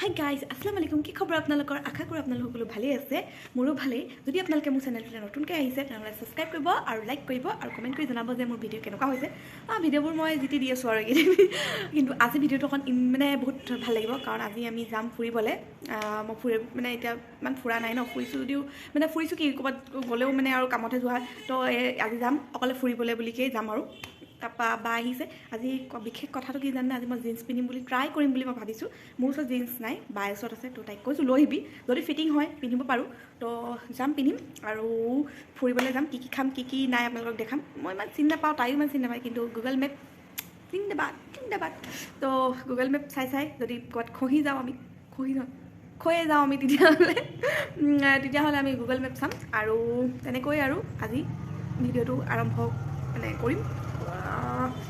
hi guys আসসালামু আলাইকুম কি খবৰ আপোনালোকৰ আশা কৰোঁ আপোনালোক সকলো ভালেই আছে মোৰো ভালেই যদি আপোনালোকে মোৰ চেনেলটো নতুনকৈ আহিছে তেনেহ'লে সাবস্ক্ৰাইব কৰিব আৰু লাইক কৰিব আৰু কমেণ্ট কৰি জনাব যে মোৰ ভিডিঅ' কেনেকুৱা হৈছে ভিডিঅ'বোৰ মই জিতি দি আছোঁ আৰু কিন্তু আজি ভিডিঅ'টো অকণ মানে বহুত ভাল লাগিব কাৰণ আজি আমি যাম ফুৰিবলৈ মই মানে এতিয়া ইমান ফুৰা নাই ন ফুৰিছোঁ যদিও মানে ফুৰিছোঁ কি ক'ৰবাত গ'লেও মানে আৰু কামতে যোৱা তো আজি যাম অকলে ফুৰিবলৈ বুলিকেই যাম আৰু তাৰপৰা বা আহিছে আজি বিশেষ কথাটো কি জানে আজি মই জিন্স পিন্ধিম বুলি ট্ৰাই কৰিম বুলি মই ভাবিছোঁ মোৰ ওচৰত জিন্স নাই বাৰ ওচৰত আছে তো তাইক কৈছোঁ লৈ আহিবি যদি ফিটিং হয় পিন্ধিব পাৰোঁ তো যাম পিন্ধিম আৰু ফুৰিবলৈ যাম কি খাম কি নাই আপোনালোকক দেখাম মই ইমান চিনি নাপাওঁ তাইও ইমান চিনি নাপায় কিন্তু গুগল মেপ জিন্দাবাদ তো গুগল মেপ চাই যদি ক'ৰবাত খহি যাওঁ আমি তেতিয়াহ'লে আমি গুগল মেপ চাম আৰু তেনেকৈ আৰু আজি ভিডিঅ'টো আৰম্ভ মানে কৰিম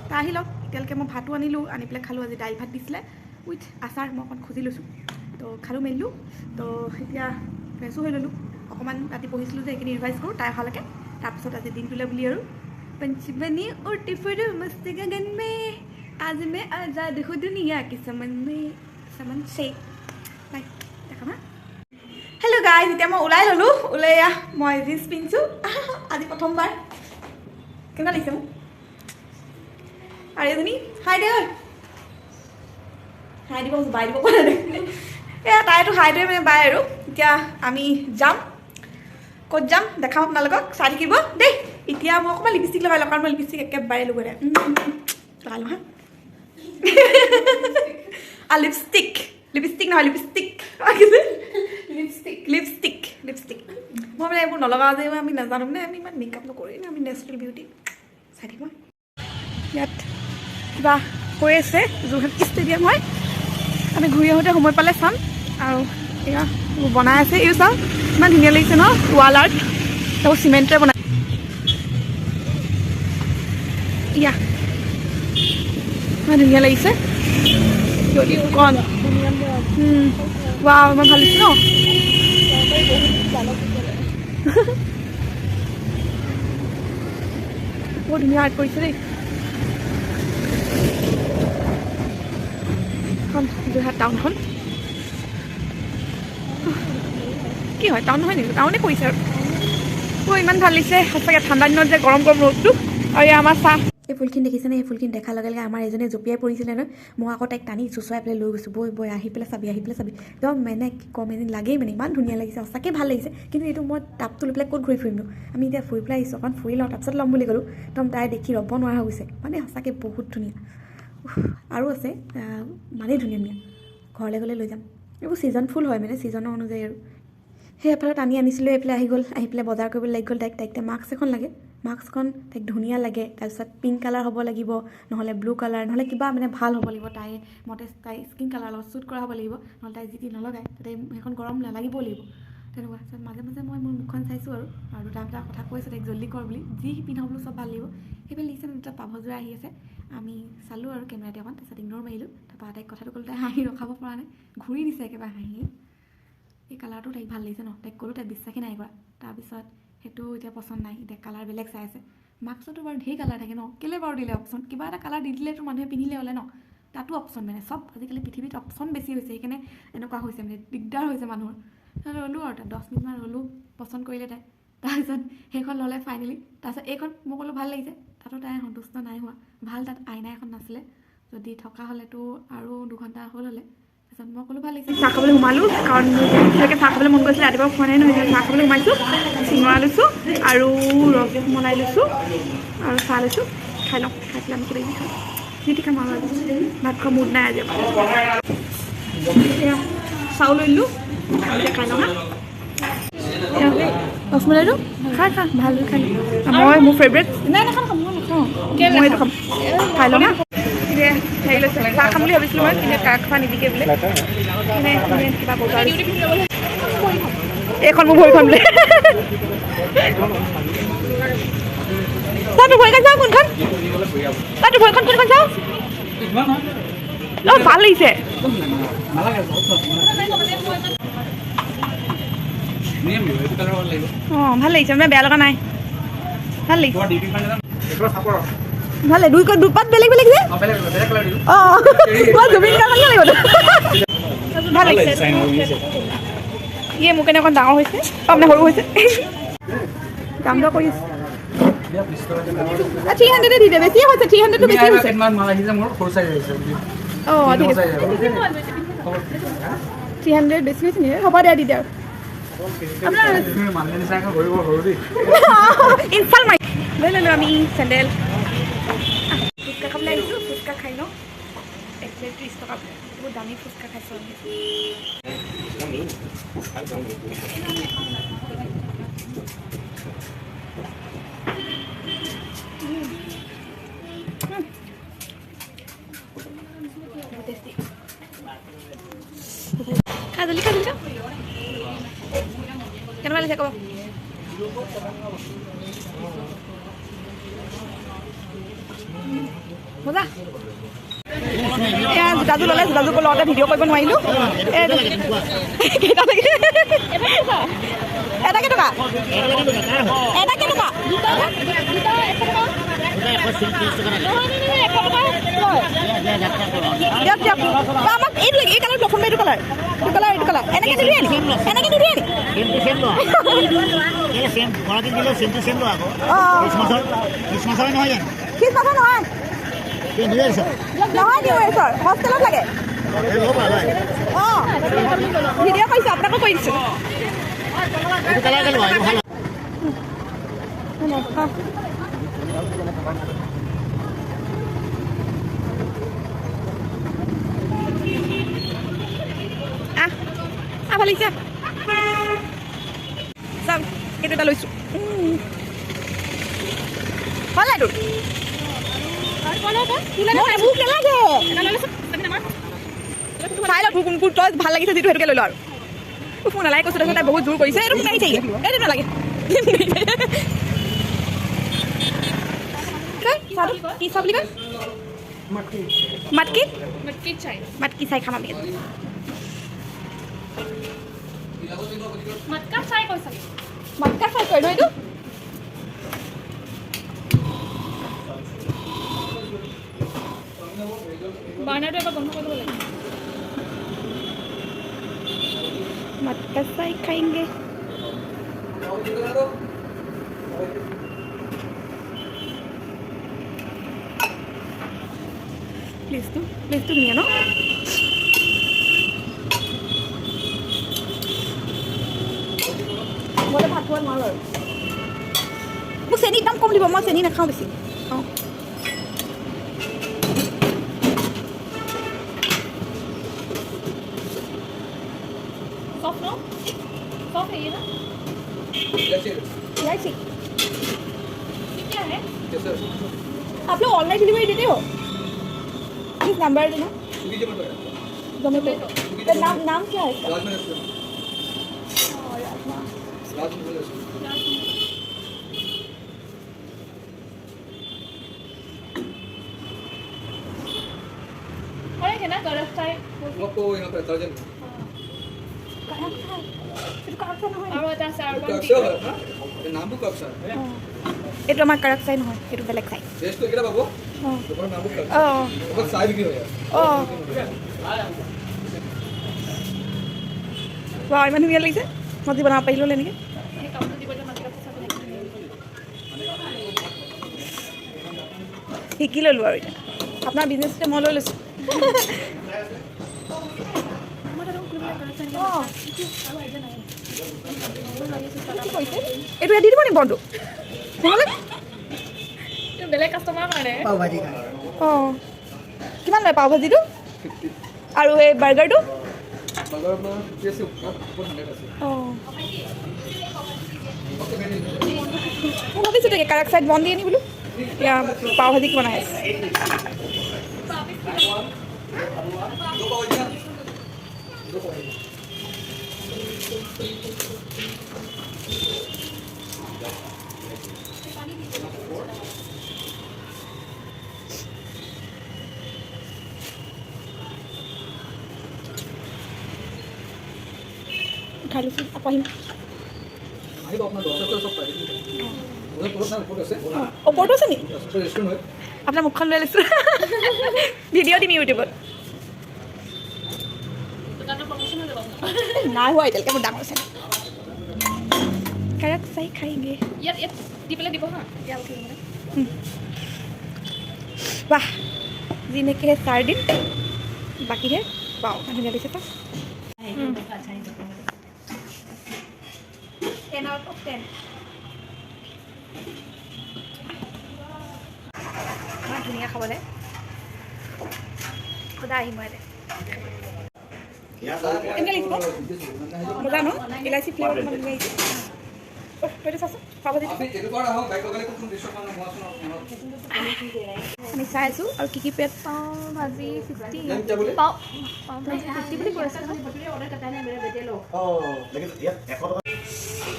তা আহি লওক এতিয়ালৈকে মই ভাতো আনিলোঁ আনি পেলাই খালোঁ আজি দাইল ভাত দিছিলে উইথ আচাৰ মই অকণ খুজি লৈছোঁ তো খালোঁ মেলিলোঁ তো এতিয়া ফ্ৰেছো হৈ ল'লোঁ অকণমান ৰাতি পঢ়িছিলোঁ যে এইখিনি ৰিভাইজ কৰোঁ তাই অহালৈকে তাৰপিছত আজি দিনটোলৈ বুলি আৰু पंचबनी उड़ती फिरूं मस्त गगन में आज मैं आज़ाद हूँ दुनिया के समन से बाय দেখা না হেল্ল' গাইজ এতিয়া মই ওলাই ল'লোঁ ওলাই মই জিন্স পিন্ধিছোঁ আজি প্ৰথমবাৰ কেনেকুৱা লাগিছে মোক আৰু এজনী হাই দে হাই দিব বাই দিব পৰা নাই তাইতো হাই দিয়ে মানে বাই আৰু এতিয়া আমি যাম ক'ত যাম দেখাম আপোনালোকক চাই থাকিব দেই এতিয়া মই অকণমান লিপষ্টিক লগাই লওঁ কাৰণ মই লিপষ্টিক একেবাৰে লগোৱা নাই লগাই লওঁ হা লিপষ্টিক নহয় লিপষ্টিক মই মানে এইবোৰ নলগাওঁ যে আমি নাজানো মানে আমি ইমান মেকআপ নকৰোঁ আমি নেচাৰেল বিউটি চাই থাকিব ইয়াত কিবা হৈ আছে যোৰহাট ষ্টেডিয়াম হয় আমি ঘূৰি আহোঁতে সময় পালে চাম আৰু এয়া বনাই আছে এই চাওঁ ইমান ধুনীয়া লাগিছে ন ৱাল আৰ্ট তাকো চিমেণ্টেৰে বনাই ইয়া ইমান ধুনীয়া লাগিছে কণ ৱাও ইমান ভাল লাগিছে ন বহুত ধুনীয়া আৰ্ট কৰিছে দেই যোৰহাট টাউনখন কি হয় টাউন নহয় নেকি টাউনে কৰিছে আৰু ইমান ভাল লাগিছে সঁচাকৈ ঠাণ্ডা দিনত যে গৰম ৰ'দটো আৰু এই আমাৰ চাহ এই ফুলখিনি দেখিছেনে এই ফুলখিনি দেখাৰ লগে লগে আমাৰ এজনে জঁপিয়াই পৰিছিলে নহয় মই আকৌ তাইক টানি চুচুৱাই পেলাই লৈ গৈছোঁ বৈ আহি পেলাই চাবি একদম মানে কি ক'ম এদিন লাগেই মানে ইমান ধুনীয়া লাগিছে সঁচাকৈ ভাল লাগিছে কিন্তু এইটো মই টাপটো লৈ পেলাই ক'ত ঘূৰি ফুৰিমনো আমি এতিয়া ফুৰি পেলাই আহিছোঁ অকণ ফুৰি লওঁ তাৰপিছত ল'ম বুলি ক'লোঁ একদম তাই দেখি ৰ'ব নোৱাৰা হৈ গৈছে মানে সঁচাকৈ বহুত ধুনীয়া আৰু আছে মানে ধুনীয়া ঘৰলৈ গ'লে লৈ যাম এইবোৰ ছিজন ফুল হয় মানে ছিজনৰ অনুযায়ী আৰু সেই এফালে টানি আনিছিলোঁ এইফালে আহি পেলাই বজাৰ কৰিবলৈ লাগি গ'ল তাইক মাস্ক এখন লাগে মাস্কখন তাইক ধুনীয়া লাগে তাৰপিছত পিংক কালাৰ হ'ব লাগিব নহ'লে ব্লু কালাৰ নহ'লে কিবা মানে ভাল হ'ব লাগিব তাই মতে তাই স্কিন কালাৰ লগত শ্বুট কৰা হ'ব লাগিব নহ'লে তাই যি নলগায় তাতে সেইখন গৰম নালাগিব লাগিব তেনেকুৱা তাৰপিছত মাজে মই মোৰ মুখখন চাইছোঁ আৰু দুটা কথা কৈছোঁ তাইক জল্দি কৰ বুলি যি পিন্ধাওঁ বোলো চব ভাল লাগিব সেইফালে লিখিছে দুটা পাভযোৰা আহি আছে আমি চালোঁ আৰু কেমেৰাতে অকণ তাৰপিছত ইগন'ৰ মাৰিলোঁ তাৰপৰা তাইক কথাটো ক'লোঁ তাই হাঁহি ৰখাব পৰা নাই ঘূৰি দিছে একেবাৰে হাঁহি এই কালাৰটো তাইক ভাল লাগিছে ন তাইক ক'লোঁ তাইক বিশ্বাসেই নাই কৰা তাৰপিছত সেইটো এতিয়া পচন্দ নাই এতিয়া কালাৰ বেলেগ চাই আছে মাস্কতো বাৰু ঢেৰ কালাৰ থাকে ন কেলৈ বাৰু দিলে অপশ্যন কিবা এটা কালাৰ দি দিলেতো মানুহে পিন্ধিলে হ'লে ন তাতো অপশ্যন মানে চব আজিকালি পৃথিৱীত অপশ্যন বেছি হৈছে সেইকাৰণে এনেকুৱা হৈছে মানে দিগদাৰ হৈছে মানুহৰ ৰ'লোঁ আৰু তাত 10 মিনিটমান ৰ'লোঁ পচন্দ কৰিলে তাই তাৰপিছত সেইখন ল'লে ফাইনেলি তাৰপিছত এইখন মই ক'লোঁ ভাল লাগিছে তাতো তাই সন্তুষ্ট নাই হোৱা ভাল তাত আইনা এখন নাছিলে যদি থকা হ'লেতো আৰু 2 ঘণ্টা হ'লে তাৰপিছত মই ক'লোঁ ভাল লাগিছে চাহ খাবলৈ সোমালোঁ কাৰণ তেনেকৈ চাহ খাবলৈ মন গৈছিলে ৰাতিপুৱা খোৱা নাই নহয় চাহ খাবলৈ সোমাইছোঁ চিঙৰা লৈছোঁ আৰু ৰসমলাই লৈছোঁ আৰু চাহ লৈছোঁ খাই লওঁ খাই পেলাই আমি কিবা খাওঁ যি খাম আৰু ভাত খোৱা মুড নাই আজি এয়া চাউল লৈ দিলোঁ খাই লওঁ হা ৰসমলাইটো খা ভাল খাই মই মোৰ ফেভৰেট নাই নাখাওঁ মই নাখাওঁ মই এইটো খাম খাই লওঁ হা হেৰি লৈছে চাহ খাম বুলি ভাবিছিলোঁ মই কিন্তু কাক খোৱা নিদিকে বোলে কিবা বজাৰ এইখন মোৰ ভৰি খাম বোলে তোৰ ভৰিখন চাওঁ কোনখন তোৰ ভৰিখন কোনখন চাওঁ অঁ ভাল লাগিছে অঁ ভাল লাগিছে মানে বেয়া লগা নাই ভাল লাগিছে ভালে দুপাত বেলেগ যে অঁ মই জুবিন গাৰ্গকে লাগিব ভাল লাগিছে ইয়ে মোক অকণ ডাঙৰ হৈছে আপোনাৰ সৰু হৈছে দাম দৰ কৰি আছে 300 দি দে বেছিয়ে হৈছে 300 বেছি হৈছে অঁ ঠিক আছে 300 বেছি হৈছে নেকি হ'ব দে দি দে ইনফাল মাৰি লৈ ল'লোঁ আমি চেণ্ডেল ফুচকা খাবলৈ আহিছোঁ ফুচকা খাই লওঁ 1 প্লেট 30 টকা বহুত দামী ফুচকা খাইছোঁ খাজলি খাজলি কেনেকুৱা লাগিছে ক'ব মজা এয়া জোতাযোৰ ল'লে জোতাযোৰ লওঁতে ভিডিঅ' কৰিব নোৱাৰিলোঁ এটা কেইটকা এটা কেইটকা দিয়ক দিয়ক আমাক এইটো লাগে এই কালাৰ লক্ষণ এইটো কালাৰ এইটো কালাৰ এনেকৈ নিদিয়ে নেকি এনেকৈ নিদিয়ে নেকি খ্ৰীষ্টমাছৰ নহয় নহয় নিউ ইয়েৰ হোষ্টেলত লাগে অঁ ভিডিঅ' কৰিছোঁ আপোনাকো কৰি দিছোঁ ভাল লাগিছে চাওক এইটো এটা লৈছোঁ ভাল লাগে মোক নালাগে চাই লওক কোনটো তই ভাল লাগিছে যিটো সেইটোকে লৈ লওঁ আৰু মোক নালাগে কৈছোঁ তাৰপিছত তাই বহুত জোৰ কৰিছে এইটো মোক নাহিছে এইটো নালাগে কি চাহ বুলি কয় মাটকি মাটকি চাই খাম আমি মাটকা চাই কৈছে মাটকা চাই কয় ন এইটো বাৰ্ণাৰটো এবাৰ বন্ধ কৰিব লাগে মাটকা চাই খাएंगे প্লেচটো ধুনীয়া ন মই ভাত খোৱা নোৱাৰোঁ আৰু মোক চেনি একদম কম দিব মই চেনি নাখাওঁ বেছি অঁ इलायची क्या है आप लोग ऑनलाइन डिलीवरी देते हो किस नंबर देना जोमेटो नाम क्या है ना गरम चाय आपको यहाँ पे दर्जन এইটো আমাৰ কাৰাক চাই নহয় এইটো বেলেগ চাই ইমান ধুনীয়া লাগিছে মই যি বনাব পাৰিলোঁ এনেকৈ শিকি ল'লোঁ আৰু এতিয়া আপোনাৰ বিজনেছটো মই লৈ লৈছোঁ এইটো দি দিব নি বনটো বেলেগ কাষ্টমাৰ কাৰণে অঁ কিমান লয় পাও ভাজিটো আৰু এই বাৰ্গাৰটো অঁ মই ভাবিছোঁ তাকে কাৰাক চাইড বন দিয়ে নি বোলো এতিয়া পাও ভাজি কি বনাই আছে খাই লৈছোঁ আকৌ আহিম ওপৰতো আছে নেকি আপোনাৰ মুখখন লৈ লৈছোঁ ভিডিঅ' দিম ইউটিউবত নাই হোৱা এতিয়ালৈকে মোৰ ডাঙৰ আছে কাৰাক চাই খাইগে ইয়াত দি পেলাই দিব হা ইয়াত উঠিব মানে বাহ যেনেকৈ চাৰদিন বাকীহে পাওঁ ধুনীয়া দিছে পাওঁ 10 out of 10 ইমান ধুনীয়া খাবলৈ সদায় আহিম মই কেনেকৈ লাগিব মজা ন ইলাচি ফ্লেভাৰ ইমান ধুনীয়া আহিছে তইতো চাচোন পাব আমি চাই আছোঁ আৰু কি পেট পাওঁ ভাজি 50 পাওঁ ভাজি 50 বুলি কৈ আছে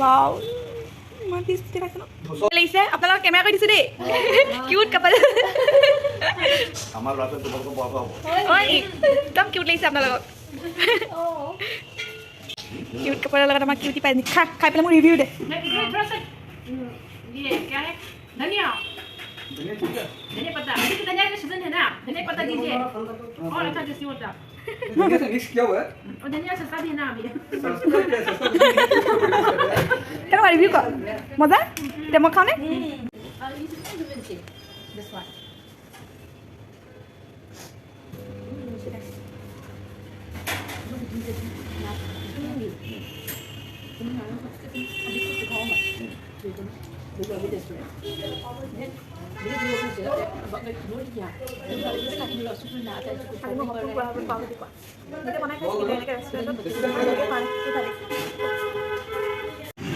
পাওঁ ইমান টেষ্টি দেখাইছে ন লাগিছে আপোনালোকক কেমেৰা কৰি দিছোঁ দেই কিউট কাপাল আমাৰ ল'ৰাটোৱে তোমালোকক বৰকৈ হ'ব একদম কিউট লাগিছে আপোনালোকক কিউট কাপোৰৰ লগত আমাক কিউটি পাই খাই পেলাই মোক ৰিভিউ দে धनिया पत्ता अभी तो धनिया का सीजन है ना धनिया पत्ता दीजिए और अच्छा टेस्टी होता धनिया से मिक्स किया हुआ है और धनिया सस्ता भी है ना अभी কেনেকুৱা ৰিভিউ কৰ মজা দে মই খাওঁনে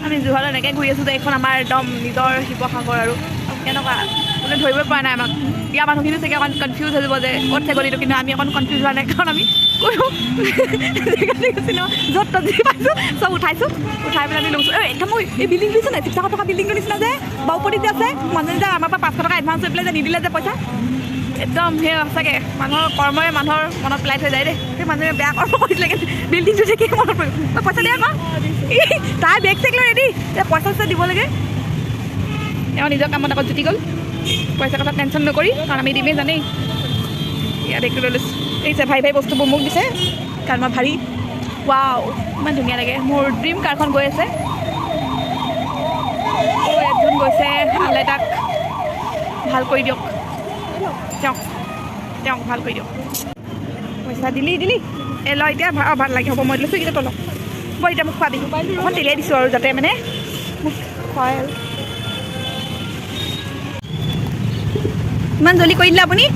আমি যোৰহাট এনেকৈ ঘূৰি আছোঁ যে এইখন আমাৰ একদম নিজৰ শিৱসাগৰ আৰু কেনেকুৱা মানে ধৰিব পৰা নাই আমাক ইয়াৰ মানুহখিনি চাগে অকণ কনফিউজ হৈ যাব যে ক'ত গলিটো কিন্তু আমি অকণ কনফিউজ হোৱা নাই কাৰণ আমি কোনো গৈছিলোঁ য'ত ত'ত যি পাইছোঁ চব উঠাইছোঁ উঠাই পেলাই আমি লৈছোঁ একদম মই এই বিল্ডিং দিছোঁ নাই 600 টকা বিল্ডিংটোৰ নিচিনা যে বাওপতিত যে আছে মানুহে যে আমাৰ পৰা 500 টকা এডভান্স হৈ পেলাই যে নিদিলে যে পইচা একদম সেই সঁচাকৈ মানুহৰ কৰ্মই মানুহৰ মনত পেলাই থৈ যায় দেই সেই মানুহে বেয়া কৰ্ম কৰিছিলে বিল্ডিংটো যে কি মনত পৰিব পইচা দিয়া আকৌ তাই বেগ চেগ লৈ ৰেডি পইচা চইচা দিব লাগে তেওঁ নিজৰ কামত আকৌ জুতি গ'ল পইচা কথা টেনশ্যন নকৰি কাৰণ আমি দিমেই জানেই ইয়াত একটু লৈ লৈছোঁ এই যে ভাই বস্তুবোৰ মোক দিছে কাৰণ মই ভাৰী ৱাও ইমান ধুনীয়া লাগে মোৰ ড্ৰিম কাৰখন গৈ আছে এজন গৈছে আলে তাক ভাল কৰি দিয়ক তেওঁক ভাল কৰি দিয়ক পইচা দিলি এই ল এতিয়া ভাল লাগে হ'ব মই লৈছোঁ এতিয়া তলক মই এতিয়া মোক খোৱাবি অকণ তেলিয়াই দিছোঁ আৰু যাতে মানে মোক খুৱাই আৰু ইমান জলদি কৰি দিলে আপুনি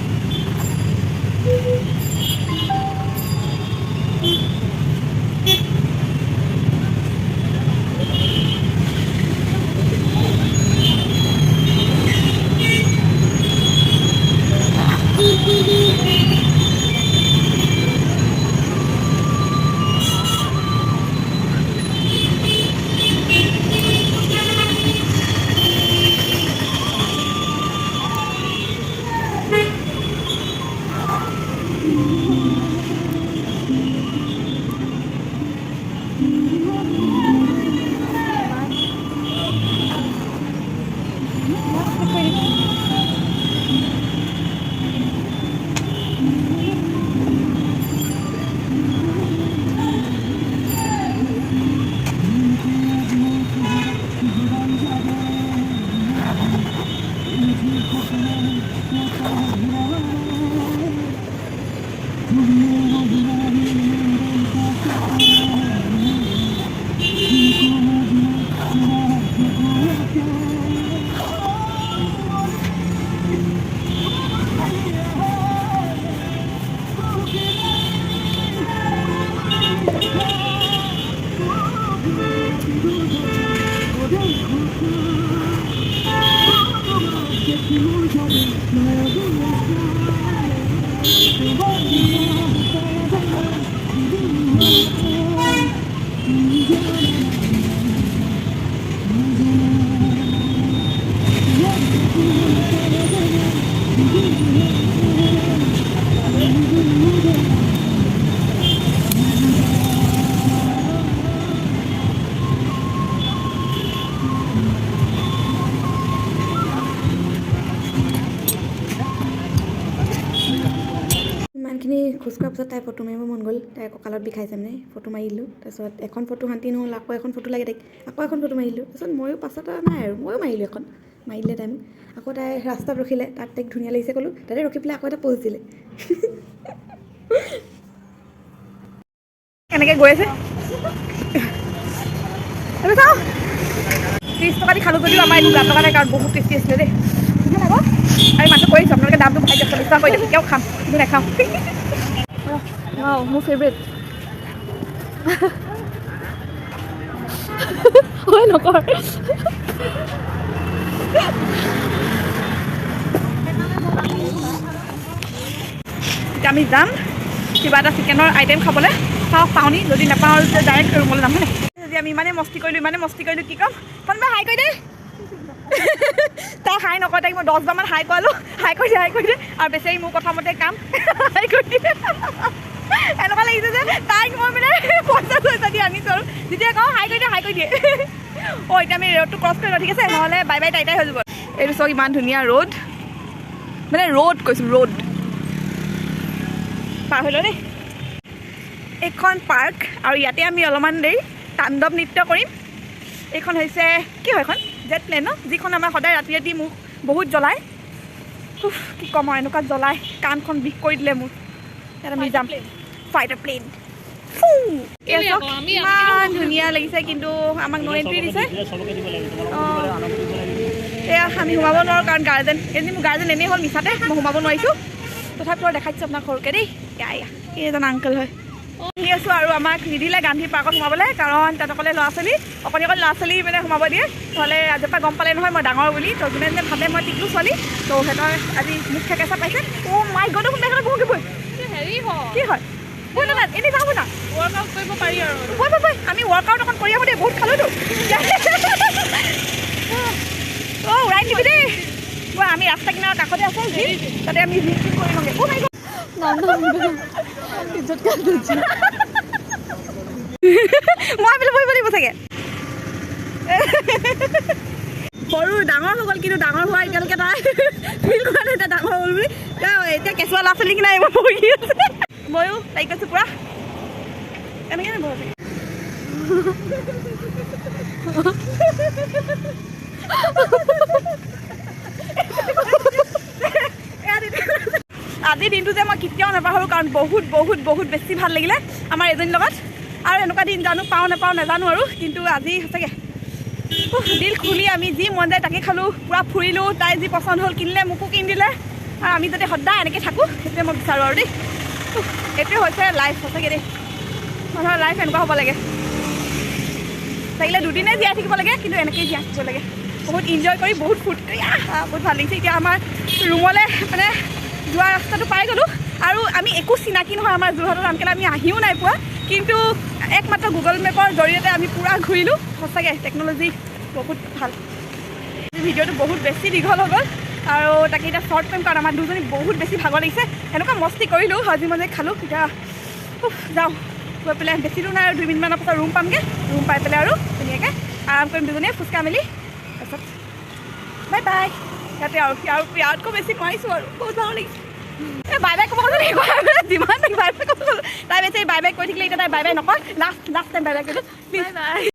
খোজ কঢ়াৰ পিছত তাই ফটো মাৰিব মন গ'ল তাইৰ কঁকালত বিষাইছে মানে ফটো মাৰিলোঁ তাৰপিছত এখন ফটো শান্তি নহ'ল আকৌ এখন ফটো লাগে তাইক আকৌ এখন ফটো মাৰিলোঁ তাৰপিছত ময়ো পাছত নাই আৰু ময়ো মাৰিলোঁ এখন মাৰিলে তাই আকৌ তাই ৰাস্তাত ৰখিলে তাত তাইক ধুনীয়া লাগিছে ক'লোঁ তাতে ৰখি পেলাই আকৌ এটা প'জ দিলে কেনেকৈ গৈ আছে চাওঁ 30 টকা দি খালোঁ যদিও আমাৰ 2 টকা নাই কাৰণ বহুত টেষ্টি আছিলে দেই আকৌ আৰু মানুহ কৰিছোঁ আপোনালোকে দামটো বঢ়াই দিয়ক 40 টকা কৰি দিয়ক কেতিয়াও খাম কিন্তু নাখাওঁ মোৰ ফেভৰেট হয় নকৰ এতিয়া আমি যাম কিবা এটা চিকেনৰ আইটেম খাবলৈ পাওঁ নি যদি নাপাওঁ ডাইৰেক্ট ৰুমলৈ যাম হয় নাই যদি আমি ইমানেই মস্তি কৰিলোঁ কি ক'ম কোনোবা হাই কৰি দে তাই হাই নকয় তাইক মই 10 বাৰমান হাই কৰালোঁ হাই কৰি দিয়ে আৰু বেছি মোৰ কথা মতে কাম হাই কৰি দিয়ে এনেকুৱা লাগিছে যে তাইক মই মানে 50 পইচা দি আনিছোঁ আৰু যেতিয়া কওঁ হাই কৰি দিয়ে অঁ এতিয়া আমি ৰ'ডটো ক্ৰছ কৰি লওঁ ঠিক আছে নহ'লে বাই বাই টাইটাই হৈ যাব এইটো চাওক ইমান ধুনীয়া ৰ'ড মানে ৰ'ড কৈছোঁ ৰ'ড পাৰ হৈ লওঁ দেই এইখন পাৰ্ক আৰু ইয়াতে আমি অলপমান দেৰি তাণ্ডৱ নৃত্য কৰিম এইখন হৈছে কি হয় এখন জেট প্লেন ন যিখন আমাৰ সদায় ৰাতি মোক বহুত জ্বলায় কি ক'ম আৰু এনেকুৱা জ্বলায় কাণখন বিষ কৰি দিলে মোৰ ইয়াত আমি যাম ফাইটাৰ প্লেন ইমান ধুনীয়া লাগিছে কিন্তু আমাক ন' এণ্ট্ৰি দিছে অঁ এয়া আমি সোমাব নোৱাৰোঁ কাৰণ গাৰ্জেন মোৰ গাৰ্জেন এনেই হ'ল মিছাতে মই সোমাব নোৱাৰিছোঁ তথাপিও দেখাইছোঁ আপোনাক সৰুকৈ দেই এয়া এজন আংকল হয় আহি আছোঁ আৰু আমাক নিদিলে গান্ধী পাৰ্কত সোমাবলৈ কাৰণ তাত অকলে ল'ৰা ছোৱালী মানে সোমাব দিয়ে নহ'লে আজিৰ পৰা গম পালে নহয় মই ডাঙৰ বুলি তো যোনে যোনে ভাবে মই টিকলো ছোৱালী তো সিহঁতৰ আজি মুখ থেকেচা পাইছে অ' মাই গড কোন দেখালে বহু বৈ হেৰি কি হয় বৈ না এনেই যাওঁ না ৱৰ্কআউট কৰিব পাৰি আৰু বৈ আমি ৱৰ্কআউট অকণ কৰি আহোঁ দেই বহুত খালোঁতো অ' উৰাই নিবি দেই মই আমি ৰাস্তা কিনাৰৰ কাষতে আছোঁ তাতে আমি জিম কৰি লওঁগৈ অ' মাই গড মই বোলে বহিব লাগিব চাগে সৰু ডাঙৰ হৈ গ'ল কিন্তু ডাঙৰ হোৱা এতিয়ালৈকে তাই ফিল কৰা নাই এতিয়া ডাঙৰ হ'ল বুলি এতিয়া কেঁচুৱা ল'ৰা ছোৱালী কিনা এইবোৰ বহি আছে ময়ো তাইক কৈছোঁ পুৰা এনেকৈ বহি আজিৰ দিনটো যে মই কেতিয়াও নাপাহৰোঁ কাৰণ বহুত বেছি ভাল লাগিলে আমাৰ এজনীৰ লগত আৰু এনেকুৱা দিন জানো পাওঁ নাপাওঁ নাজানো আৰু কিন্তু আজি সঁচাকৈ দিল খুলি আমি যি মন যায় তাকে খালোঁ পূৰা ফুৰিলোঁ তাই যি পচন্দ হ'ল কিনিলে মোকো কিনি দিলে আৰু আমি যাতে সদায় এনেকৈ থাকোঁ সেইটোৱে মই বিচাৰোঁ আৰু দেই এইটোৱে হৈছে লাইফ সঁচাকৈ দেই মানুহৰ লাইফ এনেকুৱা হ'ব লাগে থাকিলে দুদিনে জীয়াই থাকিব লাগে কিন্তু এনেকৈয়ে জীয়াই থাকিব লাগে বহুত এনজয় কৰি বহুত ফূৰ্তি কৰি বহুত ভাল লাগিছে এতিয়া আমাৰ ৰুমলৈ মানে যোৱা ৰাস্তাটো পাই গ'লোঁ আৰু আমি একো চিনাকি নহয় আমাৰ যোৰহাটত আনকালে আমি আহিও নাই পোৱা কিন্তু একমাত্ৰ গুগল মেপৰ জৰিয়তে আমি পূৰা ঘূৰিলোঁ সঁচাকৈ টেকন'লজি বহুত ভাল ভিডিঅ'টো বহুত বেছি দীঘল হৈ গ'ল আৰু তাকে এতিয়া শ্বৰ্ট কৰিম কাৰণ আমাৰ দুজনী বহুত বেছি ভাগৰ লাগিছে এনেকুৱা মস্তি কৰিলোঁ হাজি মাজে খালোঁ এতিয়া যাওঁ গৈ পেলাই বেছি দূৰ নাই আৰু 2 মিনিটমানৰ পাছত ৰুম পামগৈ ৰুম পাই পেলাই আৰু ধুনীয়াকৈ আৰাম কৰিম দুজনীয়ে খোজকাঢ়ি মেলি তাৰপিছত বাই বাই ইয়াতে আৰু ইয়াতকৈ বেছি নোৱাৰিছোঁ আৰু বহুত ভাল লাগিছে বাই বাই ক'ব যিমান বাই বাই ক'ব তাই বেছি বাই বাই কৈ থাকিলে এতিয়া তাই বাই বাই নকয় লাষ্ট টাইম বাই বাই কৰিলোঁ প্লিজ বাই